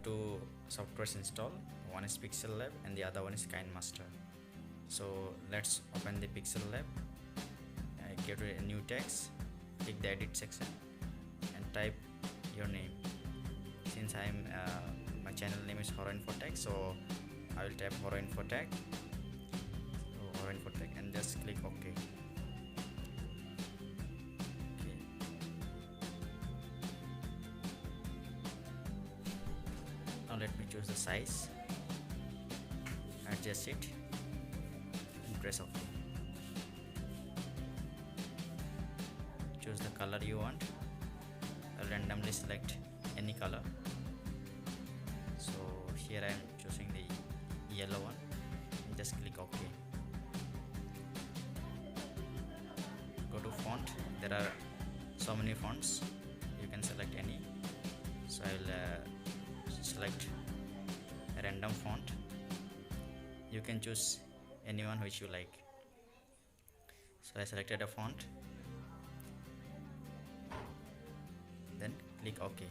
two softwares installed. One is Pixel Lab and the other one is KineMaster. So let's open the Pixel Lab. Get a new text, click the edit section and type your name. Since my channel name is Horo InfoTech, so I will type Horo InfoTech. So Horo InfoTech and just click OK. Now let me choose the size, adjust it and press OK. Choose the color you want. I'll randomly select any color. So here I am choosing the yellow one and just click OK. Go to font. There are so many fonts, you can select any. So I'll select a random font. You can choose anyone which you like. So I selected a font, then click OK.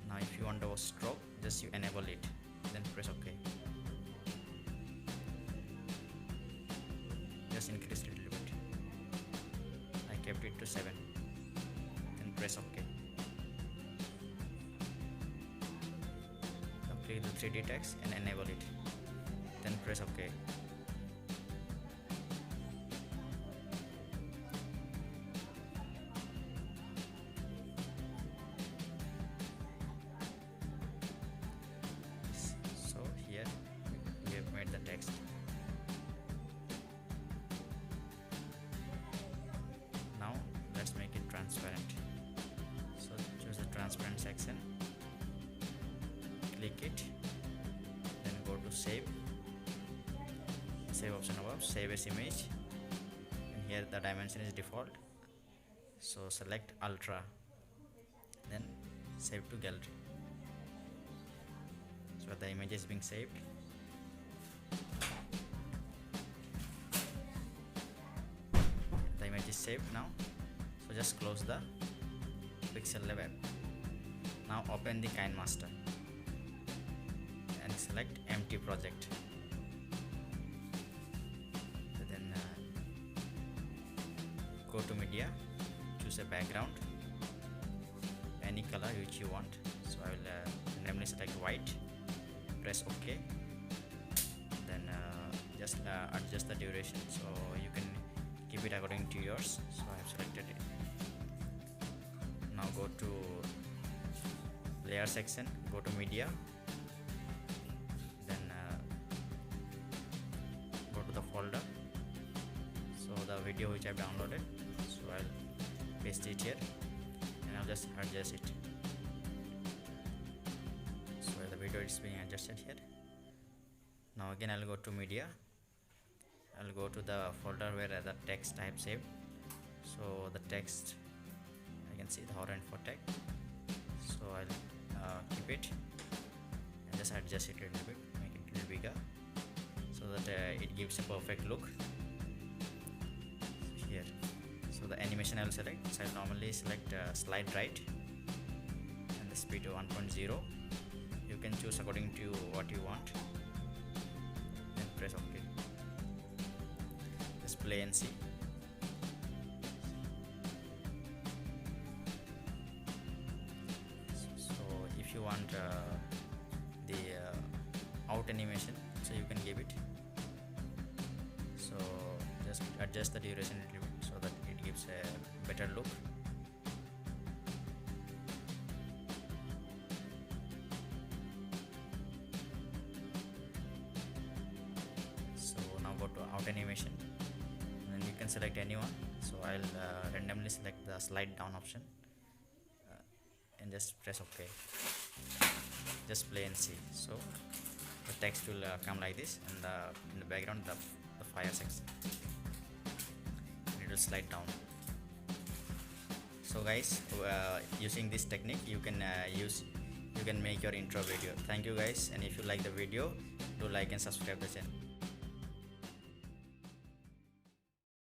Now if you want a stroke, just you enable it, then press OK. Just increase it a little bit. I kept it to 7, then press OK. Now click the 3D text and enable it, then press OK. So here we have made the text. Now let's make it transparent. So choose the transparent section, click it, then go to save option above, save as image, and here the dimension is default, so select ultra, then save to gallery. So the image is being saved. The image is saved now, so just close the Pixel Lab app. Now open the KineMaster and select empty project. Then go to media, choose a background, any color which you want. So I will randomly select white, press OK. Then just adjust the duration, so you can keep it according to yours. So I have selected it. Now go to layer section, go to media, then go to the folder. So the video which I have downloaded, so I'll paste it here and I'll just adjust it. So the video is being adjusted here. Now again I'll go to media, I'll go to the folder where the text I have saved. So the text, I can see the Horo InfoTech. So I'll keep it and just adjust it a little bit, make it a little bigger, so that it gives a perfect look here. So the animation I will select. So I will normally select slide right and the speed to 1.0. You can choose according to what you want, then press OK. Just play and see. So if you want the out animation, so you can give it. So just adjust the duration a little bit so that it gives a better look. So now go to out animation, and then you can select anyone. So I'll randomly select the slide down option and just press OK. Just play and see. So the text will come like this, and in the background the fire section, and it will slide down. So guys, using this technique you can make your intro video. Thank you guys, and if you like the video, do like and subscribe the channel.